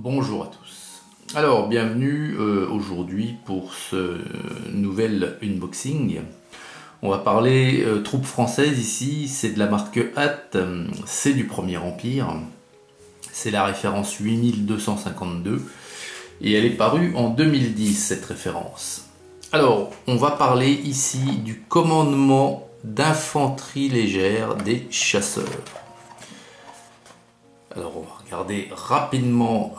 Bonjour à tous. Alors, bienvenue aujourd'hui pour ce nouvel unboxing. On va parler troupes françaises ici, c'est de la marque Hatt, c'est du Premier Empire. C'est la référence 8252 et elle est parue en 2010 cette référence. Alors, on va parler ici du commandement d'infanterie légère des chasseurs. Alors on va regarder rapidement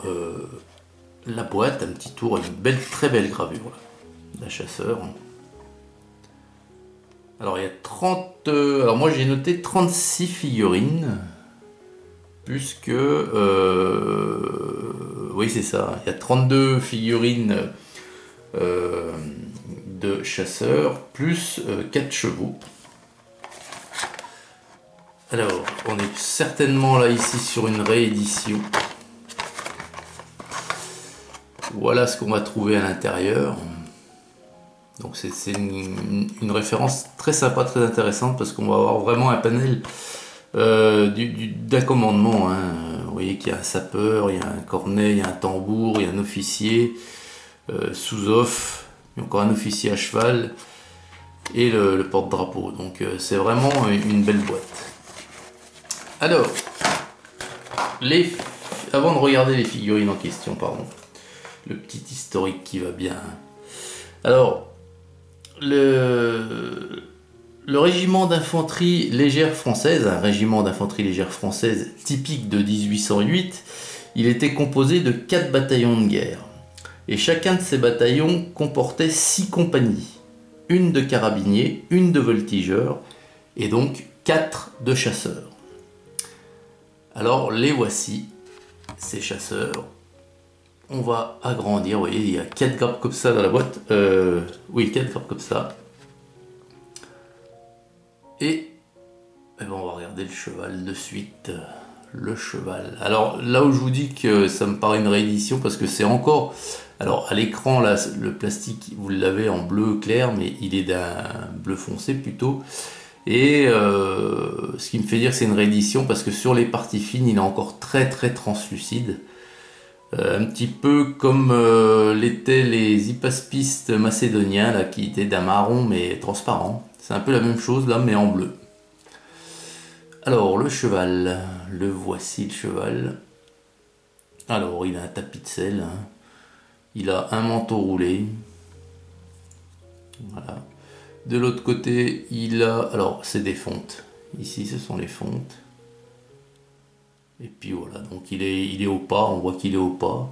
la boîte, un petit tour, une très belle gravure d'un chasseur. Alors il y a 30, alors moi j'ai noté 36 figurines, puisque, oui c'est ça, il y a 32 figurines de chasseurs, plus 4 chevaux. Alors, on est certainement là ici sur une réédition. Voilà ce qu'on va trouver à l'intérieur. Donc c'est une référence très sympa, très intéressante, parce qu'on va avoir vraiment un panel d'un commandement. Vous voyez qu'il y a un sapeur, il y a un cornet, il y a un tambour, il y a un officier, sous-off, il y a encore un officier à cheval et le porte-drapeau. Donc c'est vraiment une belle boîte. Alors, avant de regarder les figurines en question, pardon, le petit historique qui va bien. Alors, le régiment d'infanterie légère française, un régiment d'infanterie légère française typique de 1808, il était composé de 4 bataillons de guerre. Et chacun de ces bataillons comportait 6 compagnies. Une de carabiniers, une de voltigeurs, et donc 4 de chasseurs. Alors les voici, ces chasseurs. On va agrandir, vous voyez, il y a 4 grappes comme ça dans la boîte. Oui, 4 grappes comme ça. Et ben, on va regarder le cheval de suite. Le cheval. Alors là où je vous dis que ça me paraît une réédition, parce que c'est encore... Alors à l'écran, là, le plastique, vous l'avez en bleu clair, mais il est d'un bleu foncé plutôt. Et ce qui me fait dire que c'est une réédition, parce que sur les parties fines, il est encore très translucide. Un petit peu comme l'étaient les hypaspistes macédoniens, là, qui étaient d'un marron mais transparent. C'est un peu la même chose là, mais en bleu. Alors, le cheval. Le voici, le cheval. Alors, il a un tapis de selle. Il a un manteau roulé. Voilà. De l'autre côté, il a... Alors, c'est des fontes. Ici, ce sont les fontes. Et puis voilà, donc il est au pas, on voit qu'il est au pas.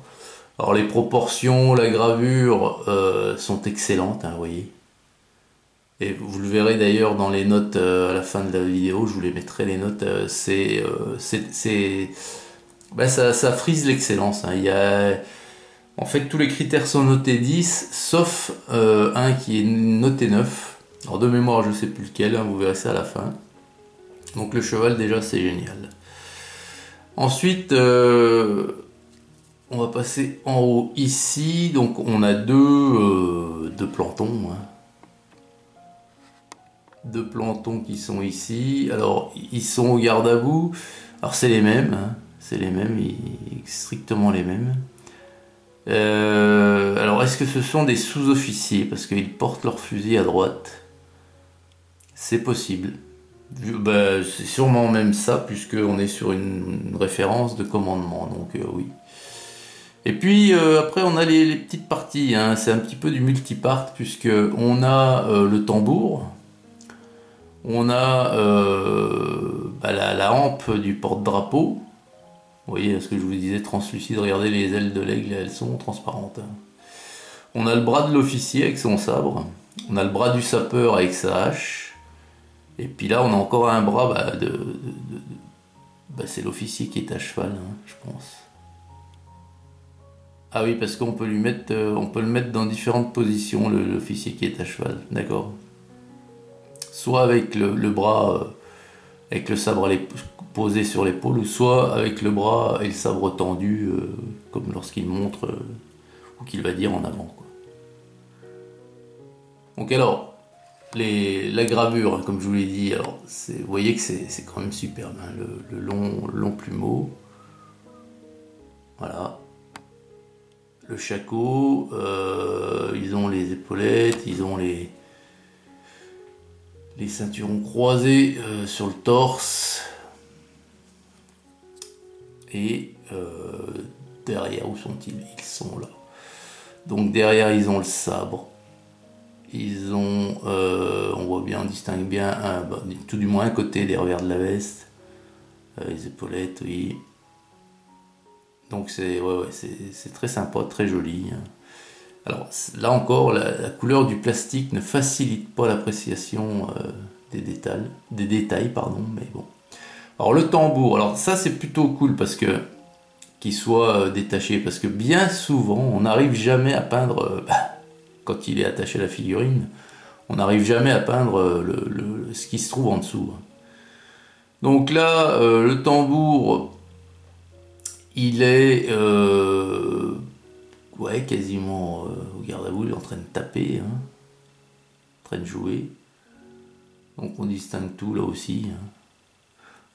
Alors les proportions, la gravure sont excellentes, vous voyez. Et vous le verrez d'ailleurs dans les notes à la fin de la vidéo, je vous les mettrai les notes. Ça frise l'excellence. En fait, tous les critères sont notés 10, sauf un qui est noté 9. Alors de mémoire, je ne sais plus lequel, vous verrez ça à la fin. Donc le cheval, déjà, c'est génial. Ensuite, on va passer en haut ici. Donc on a deux plantons. Deux plantons qui sont ici. Alors, ils sont au garde à vous. Alors c'est les mêmes. C'est les mêmes, strictement les mêmes. Alors, est-ce que ce sont des sous-officiers? Parce qu'ils portent leur fusil à droite. C'est possible. C'est sûrement même ça, puisqu'on est sur une référence de commandement. Donc, oui. Et puis, après, on a les petites parties. C'est un petit peu du multipart, puisqu'on a le tambour. On a la hampe du porte-drapeau. Vous voyez ce que je vous disais, translucide, regardez les ailes de l'aigle, elles sont transparentes. On a le bras de l'officier avec son sabre. On a le bras du sapeur avec sa hache. Et puis là, on a encore un bras c'est l'officier qui est à cheval, je pense. Ah oui, parce qu'on peut le mettre dans différentes positions, l'officier qui est à cheval, d'accord. Soit avec le bras, avec le sabre posé sur l'épaule, ou soit avec le bras et le sabre tendu, comme lorsqu'il montre, ou qu'il va dire en avant, quoi. Donc alors, la gravure, comme je vous l'ai dit, alors vous voyez que c'est quand même superbe, le long plumeau. Voilà. le shako, ils ont les épaulettes, ils ont les ceinturons croisés sur le torse. Et derrière, où sont-ils? Ils sont là. Donc derrière, ils ont le sabre. Ils ont, on voit bien, on distingue bien, tout du moins un côté des revers de la veste. Les épaulettes, oui. Donc c'est c'est très sympa, très joli. Alors là encore, la couleur du plastique ne facilite pas l'appréciation des détails, pardon, mais bon. Alors le tambour, alors ça c'est plutôt cool parce que qu'il soit détaché, parce que bien souvent on n'arrive jamais à peindre, quand il est attaché à la figurine, on n'arrive jamais à peindre ce qui se trouve en dessous. Donc là, le tambour, il est ouais, quasiment au garde à vous, il est en train de taper, hein, en train de jouer. Donc on distingue tout là aussi. Hein.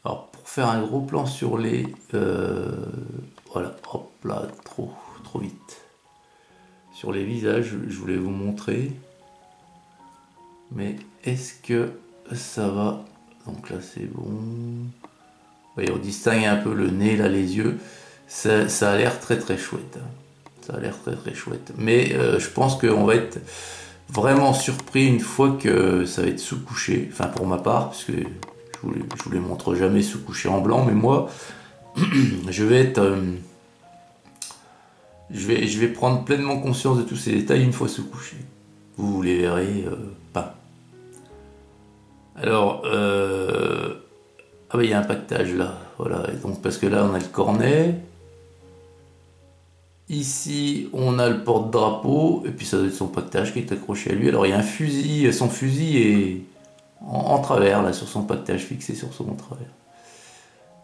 Alors pour faire un gros plan sur les... voilà, hop là, trop vite. Sur les visages, je voulais vous montrer. Mais est-ce que ça va? Donc là c'est bon. Voyez, on distingue un peu le nez, là, les yeux. Ça a l'air très chouette. Hein. Ça a l'air très chouette. Mais je pense qu'on va être vraiment surpris une fois que ça va être sous-couché. Enfin pour ma part, parce que je vous les montre jamais sous-couché en blanc, mais moi, je vais être... je vais prendre pleinement conscience de tous ces détails une fois sous-couché. Vous les verrez pas. Alors, ah bah il y a un pactage là, voilà, et donc parce que là on a le cornet, ici on a le porte-drapeau, et puis ça doit être son pactage qui est accroché à lui. Alors il y a un fusil, son fusil est en travers là sur son pactage, fixé sur son travers.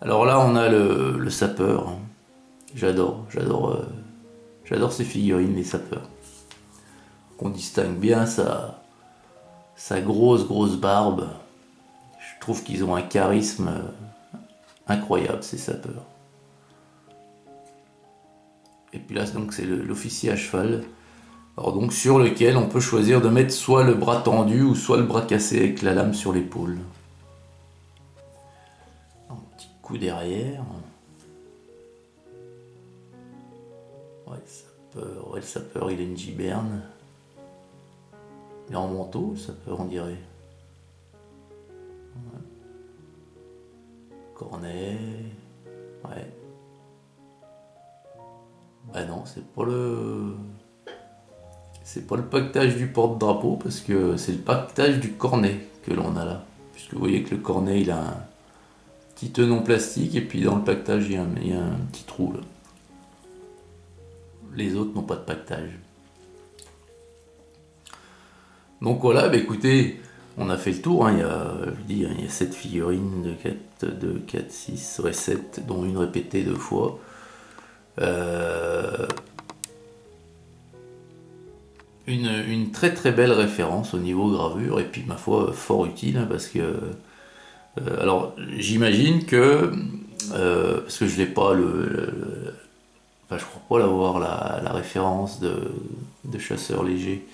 Alors là on a le sapeur, hein. J'adore ces figurines, les sapeurs. On distingue bien sa grosse barbe. Je trouve qu'ils ont un charisme incroyable, ces sapeurs. Et puis là, donc c'est l'officier à cheval. Alors donc sur lequel on peut choisir de mettre soit le bras tendu ou soit le bras cassé avec la lame sur l'épaule. Un petit coup derrière. Ouais, le sapeur, il a une giberne. Il est en manteau, le sapeur, on dirait. Ouais. Cornet. Ouais. Bah non, c'est pas le pactage du porte-drapeau, parce que c'est le pactage du cornet que l'on a là. Puisque vous voyez que le cornet, il a un petit tenon plastique, et puis dans le pactage, il y a un petit trou là. Les autres n'ont pas de pactage. Donc voilà, bah écoutez, on a fait le tour. Hein. Il y a 7 figurines de 4, 6, ouais, 7, dont une répétée 2 fois. Une très belle référence au niveau gravure, et puis ma foi fort utile, hein, parce que alors j'imagine que parce que je n'ai pas enfin je crois pas l'avoir la référence de chasseur léger.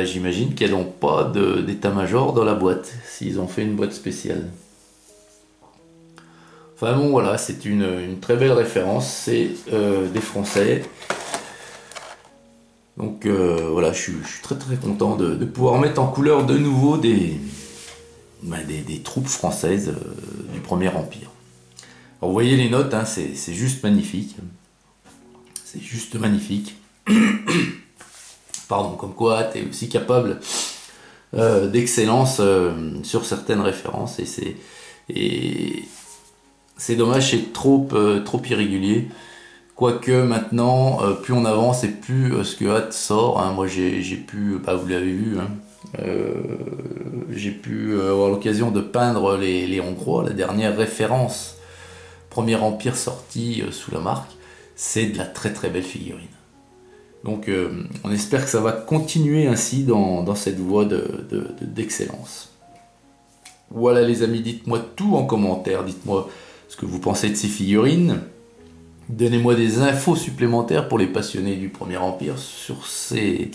J'imagine qu'elles n'ont pas d'état-major dans la boîte, s'ils ont fait une boîte spéciale. Enfin bon voilà, c'est une très belle référence, c'est des Français. Donc voilà, je suis très content de pouvoir mettre en couleur de nouveau des troupes françaises du Premier Empire. Alors vous voyez les notes, hein, c'est juste magnifique. C'est juste magnifique. Pardon, comme quoi tu es aussi capable d'excellence sur certaines références, et c'est dommage, c'est trop irrégulier. Quoique maintenant, plus on avance et plus ce que Hat sort, hein, moi j'ai pu, bah, vous l'avez vu, hein, j'ai pu avoir l'occasion de peindre les Hongrois. La dernière référence Premier Empire sortie sous la marque, c'est de la très belle figurine. Donc on espère que ça va continuer ainsi dans cette voie d'excellence. Voilà les amis, dites-moi tout en commentaire, dites-moi ce que vous pensez de ces figurines. Donnez-moi des infos supplémentaires pour les passionnés du Premier Empire sur ce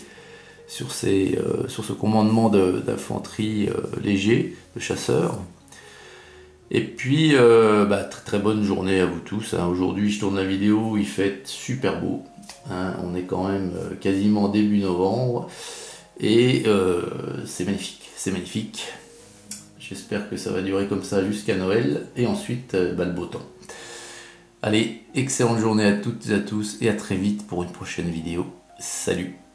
commandement d'infanterie léger, de chasseurs. Et puis, très, très bonne journée à vous tous. Hein. Aujourd'hui, je tourne la vidéo, il fait super beau. Hein. On est quand même quasiment début novembre. Et c'est magnifique, c'est magnifique. J'espère que ça va durer comme ça jusqu'à Noël. Et ensuite, le beau temps. Allez, excellente journée à toutes et à tous. Et à très vite pour une prochaine vidéo. Salut!